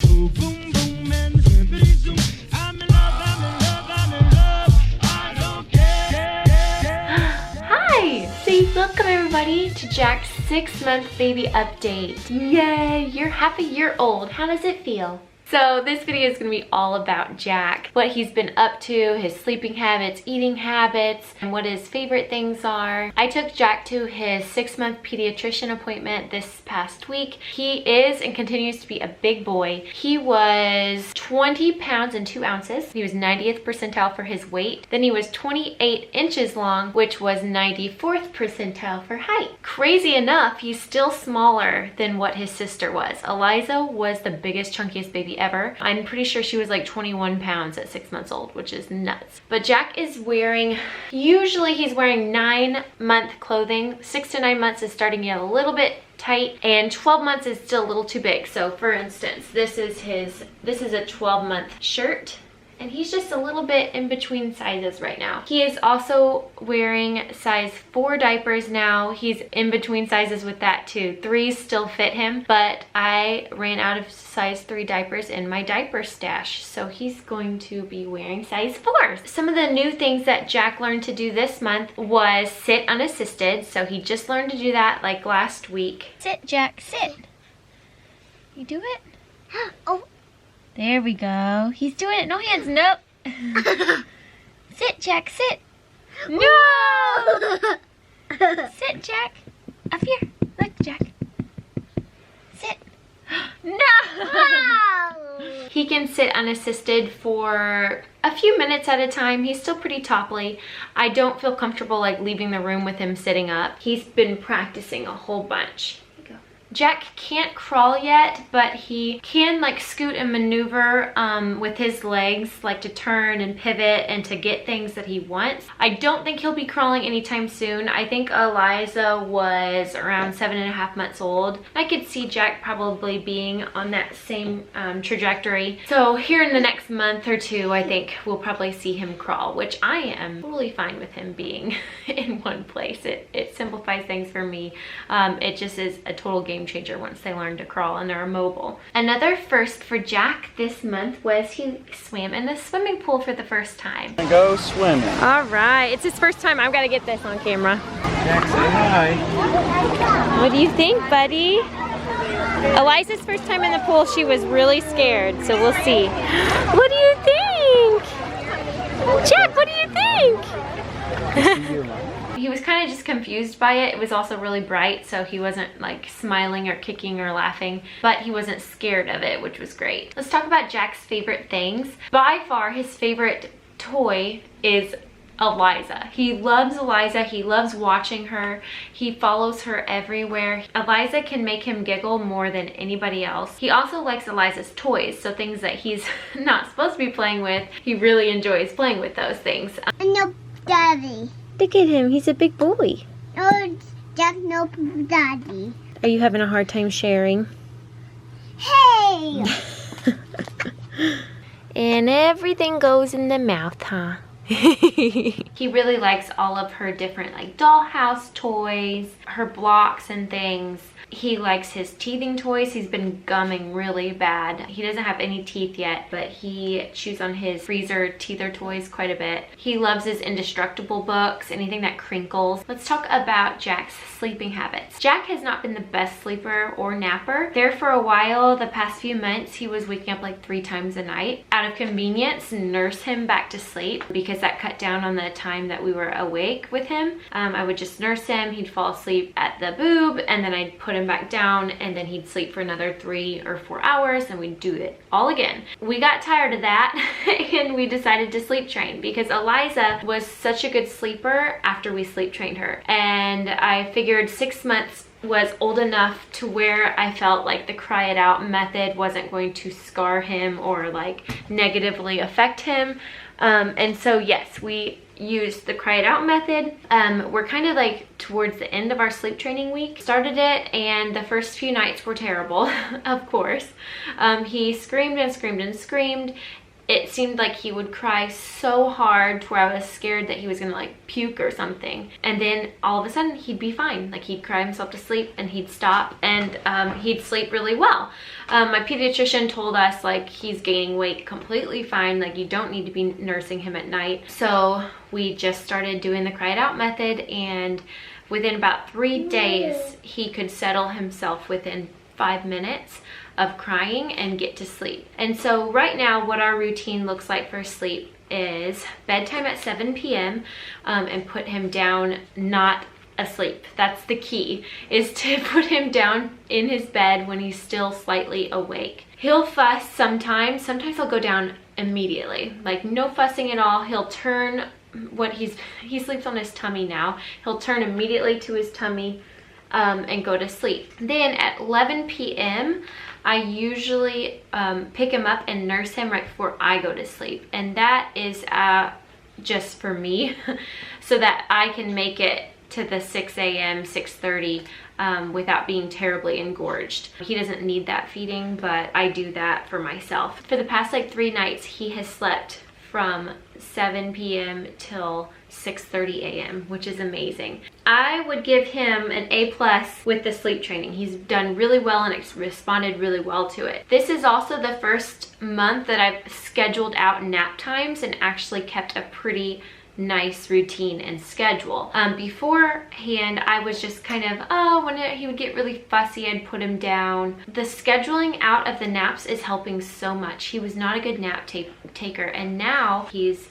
Boom, boom, boom, and zippity zoom. I'm in love, I'm in love, I'm in love. I don't care. Hi! Say welcome everybody to Jack's 6-month baby update. Yay! You're half a year old. How does it feel? So this video is going to be all about Jack, what he's been up to, his sleeping habits, eating habits, and what his favorite things are. I took Jack to his 6-month pediatrician appointment this past week. He is and continues to be a big boy. He was 20 pounds and 2 ounces. He was 90th percentile for his weight. Then he was 28 inches long, which was 94th percentile for height. Crazy enough, he's still smaller than what his sister was. Eliza was the biggest, chunkiest baby ever. I'm pretty sure she was like 21 pounds at 6 months old, which is nuts. But Jack is wearing, usually he's wearing 9-month clothing. 6 to 9 months is starting to get a little bit tight, and 12 months is still a little too big. So for instance, this is a 12-month shirt, and he's just a little bit in between sizes right now. He is also wearing size 4 diapers now. He's in between sizes with that too. 3s still fit him, but I ran out of size 3 diapers in my diaper stash, so he's going to be wearing size 4s. Some of the new things that Jack learned to do this month was sit unassisted, so he just learned to do that like last week. Sit, Jack, sit. You do it? Oh. There we go. He's doing it. No hands. Nope. Sit, Jack. Sit. No! Sit, Jack. Up here. Look, Jack. Sit. No! He can sit unassisted for a few minutes at a time. He's still pretty topply. I don't feel comfortable like leaving the room with him sitting up. He's been practicing a whole bunch. Jack can't crawl yet, but he can like scoot and maneuver with his legs, like to turn and pivot and to get things that he wants. I don't think he'll be crawling anytime soon. I think Eliza was around 7.5 months old. I could see Jack probably being on that same trajectory. So here in the next month or two, I think we'll probably see him crawl, which I am totally fine with him being in one place. It simplifies things for me. It just is a total game changer once they learn to crawl and they're mobile. Another first for Jack this month was he swam in the swimming pool for the first time. Go swimming. All right, it's his first time. I've got to get this on camera. Jack, say hi. What do you think, buddy? Eliza's first time in the pool, she was really scared, so we'll see. What do you think? Jack, what do you think? He was kind of just confused by it. It was also really bright, so he wasn't like smiling or kicking or laughing, but he wasn't scared of it, which was great. Let's talk about Jack's favorite things. By far, his favorite toy is Eliza. He loves Eliza. He loves watching her. He follows her everywhere. Eliza can make him giggle more than anybody else. He also likes Eliza's toys, so things that he's not supposed to be playing with, he really enjoys playing with those things. No, Daddy. Look at him, he's a big boy. Oh, Jack, no, Daddy. Are you having a hard time sharing? Hey! And everything goes in the mouth, huh? He really likes all of her different like dollhouse toys, her blocks and things. He likes his teething toys. He's been gumming really bad. He doesn't have any teeth yet, but he chews on his freezer teether toys quite a bit. He loves his indestructible books, anything that crinkles. Let's talk about Jack's sleeping habits. Jack has not been the best sleeper or napper. There for a while, the past few months, he was waking up like 3 times a night. Out of convenience, nurse him back to sleep because that cut down on the time that we were awake with him. I would just nurse him. He'd fall asleep at the boob, and then I'd put him back down, and then he'd sleep for another 3 or 4 hours, and we'd do it all again. We got tired of that and we decided to sleep train because Eliza was such a good sleeper after we sleep trained her, and I figured 6 months was old enough to where I felt like the cry it out method wasn't going to scar him or like negatively affect him. And so yes, we used the cry it out method. We're kind of like towards the end of our sleep training week. Started it, and the first few nights were terrible, of course. He screamed and screamed and screamed. it seemed like he would cry so hard to where I was scared that he was gonna like puke or something. And then all of a sudden he'd be fine. Like he'd cry himself to sleep and he'd stop, and he'd sleep really well. My pediatrician told us like he's gaining weight completely fine, like you don't need to be nursing him at night. So we just started doing the cry it out method, and within about 3 days he could settle himself within 5 minutes of crying and get to sleep. And so right now what our routine looks like for sleep is bedtime at 7 p.m. And put him down not asleep. That's the key, is to put him down in his bed when he's still slightly awake. He'll fuss sometimes. Sometimes he'll go down immediately, like no fussing at all. He'll turn when he sleeps on his tummy now. He'll turn immediately to his tummy and go to sleep. Then at 11 p.m. I usually pick him up and nurse him right before I go to sleep, and that is just for me so that I can make it to the 6 a.m. 6:30 without being terribly engorged. He doesn't need that feeding, but I do that for myself. For the past like 3 nights he has slept from 7 p.m. till 6:30 a.m., which is amazing. I would give him an A+ with the sleep training. He's done really well and responded really well to it. This is also the first month that I've scheduled out nap times and actually kept a pretty nice routine and schedule. Beforehand, I was just kind of, when he would get really fussy, I'd put him down. The scheduling out of the naps is helping so much. He was not a good nap taker, and now he's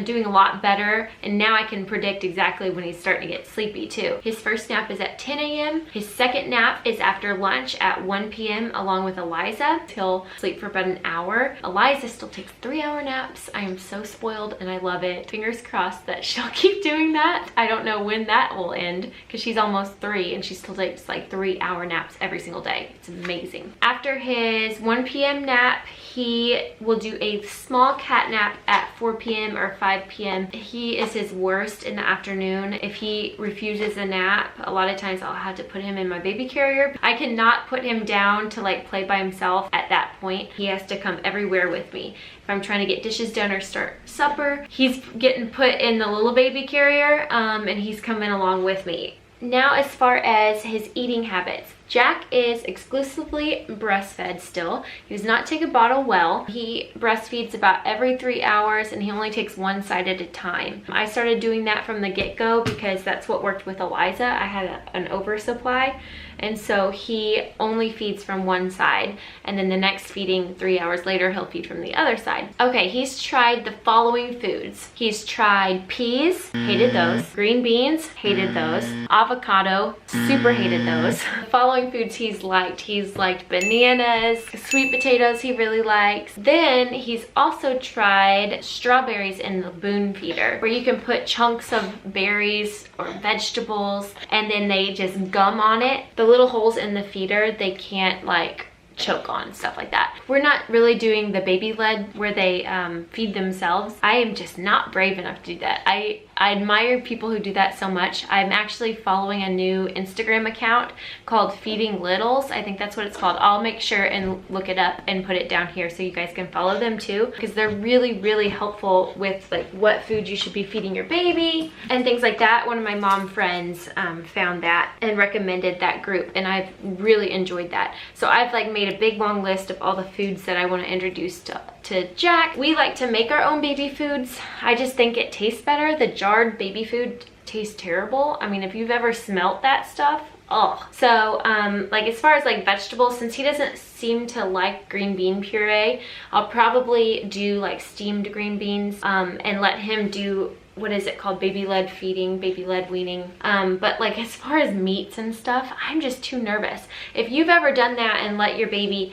doing a lot better, and now I can predict exactly when he's starting to get sleepy too. His first nap is at 10 a.m. His second nap is after lunch at 1 p.m. along with Eliza. He'll sleep for about an hour. Eliza still takes 3-hour naps. I am so spoiled and I love it. Fingers crossed that she'll keep doing that. I don't know when that will end because she's almost 3 and she still takes like 3-hour naps every single day. It's amazing. After his 1 p.m. nap, he will do a small cat nap at 4 p.m. or 5 p.m. He is his worst in the afternoon. If he refuses a nap, a lot of times I'll have to put him in my baby carrier. I cannot put him down to like play by himself at that point. He has to come everywhere with me. If I'm trying to get dishes done or start supper, he's getting put in the little baby carrier and he's coming along with me. Now, as far as his eating habits, Jack is exclusively breastfed still. He does not take a bottle well. He breastfeeds about every 3 hours and he only takes one side at a time. I started doing that from the get-go because that's what worked with Eliza. I had an oversupply, and so he only feeds from one side, and then the next feeding 3 hours later he'll feed from the other side. Okay, he's tried the following foods. He's tried peas, hated those. Green beans, hated those. Avocado, super hated those. The following foods he's liked bananas, sweet potatoes he really likes. Then he's also tried strawberries in the Boon feeder, where you can put chunks of berries or vegetables and then they just gum on it. The little holes in the feeder, they can't like choke on, stuff like that. We're not really doing the baby led where they feed themselves. I am just not brave enough to do that. I admire people who do that so much. I'm actually following a new Instagram account called Feeding Littles. I think that's what it's called. I'll make sure and look it up and put it down here so you guys can follow them too, because they're really, really helpful with like what food you should be feeding your baby and things like that. One of my mom friends found that and recommended that group, and I've really enjoyed that. So I've like made a big long list of all the foods that I want to introduce to Jack. We like to make our own baby foods. I just think it tastes better. The jarred baby food tastes terrible. I mean, if you've ever smelt that stuff, oh. So like as far as like vegetables, since he doesn't seem to like green bean puree, I'll probably do like steamed green beans and let him do, what is it called, baby led feeding, baby led weaning. But like as far as meats and stuff, I'm just too nervous. If you've ever done that and let your baby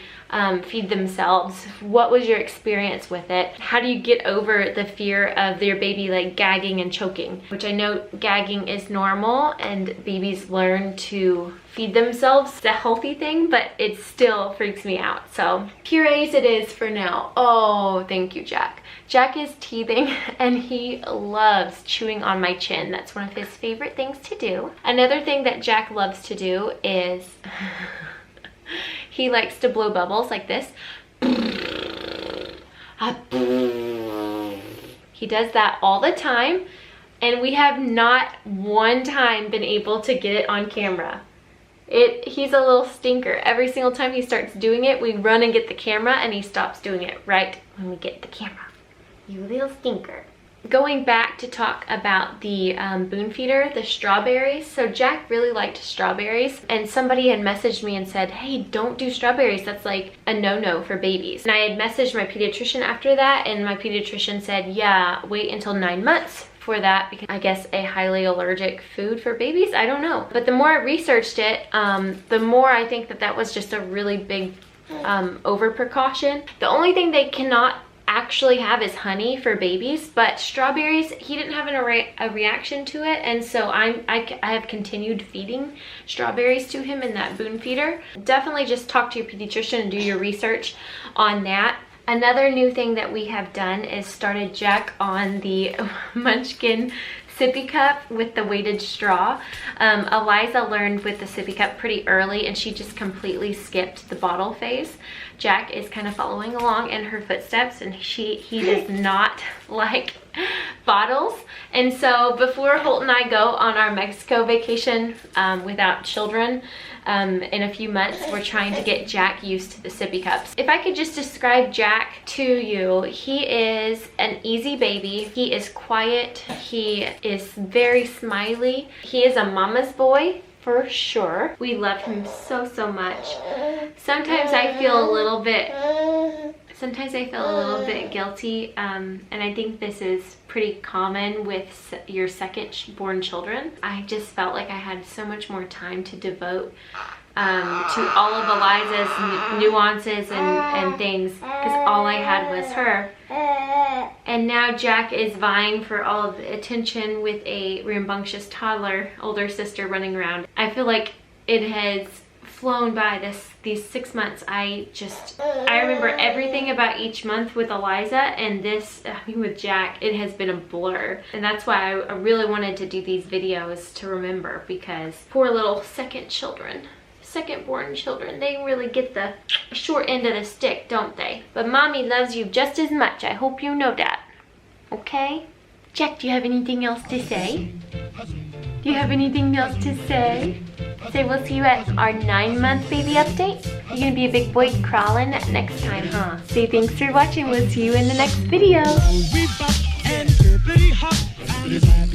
feed themselves, what was your experience with it? How do you get over the fear of your baby like gagging and choking? Which I know gagging is normal and babies learn to feed themselves. It's a healthy thing, but it still freaks me out. So purees it is for now. Oh, thank you, Jack. Jack is teething and he loves chewing on my chin. That's one of his favorite things to do. Another thing that Jack loves to do is he likes to blow bubbles like this. He does that all the time, and we have not one time been able to get it on camera. He's a little stinker. Every single time he starts doing it, we run and get the camera, and he stops doing it right when we get the camera. You little stinker. Going back to talk about the Boon Feeder, the strawberries. So Jack really liked strawberries, and somebody had messaged me and said, hey, don't do strawberries. That's like a no-no for babies. And I had messaged my pediatrician after that, and my pediatrician said, yeah, wait until 9 months for that, because I guess a highly allergic food for babies, I don't know. But the more I researched it, the more I think that that was just a really big over precaution. The only thing they cannot actually have is honey for babies, but strawberries, he didn't have a reaction to it, and so I have continued feeding strawberries to him in that Boon Feeder. Definitely just talk to your pediatrician and do your research on that. Another new thing that we have done is started Jack on the Munchkin sippy cup with the weighted straw. Eliza learned with the sippy cup pretty early, and she just completely skipped the bottle phase. Jack is kind of following along in her footsteps, and he does not like bottles. And so before Holt and I go on our Mexico vacation without children in a few months, we're trying to get Jack used to the sippy cups. If I could just describe Jack to you, he is an easy baby. He is quiet. He is very smiley. He is a mama's boy, for sure. We love him so, so much. Sometimes I feel a little bit guilty, and I think this is pretty common with your second born children. I just felt like I had so much more time to devote to all of Eliza's nuances and things, because all I had was her. And now Jack is vying for all of the attention with a rambunctious toddler, older sister running around. I feel like it has flown by these 6 months. I remember everything about each month with Eliza, and with Jack, it has been a blur. And that's why I really wanted to do these videos to remember, because poor little second born children, they really get the short end of the stick, don't they? But mommy loves you just as much. I hope you know that. Okay? Jack, do you have anything else to say? Do you have anything else to say? Say we'll see you at our 9-month baby update. You're gonna be a big boy crawling next time, huh? Say thanks for watching. We'll see you in the next video. We bop and bippity hop.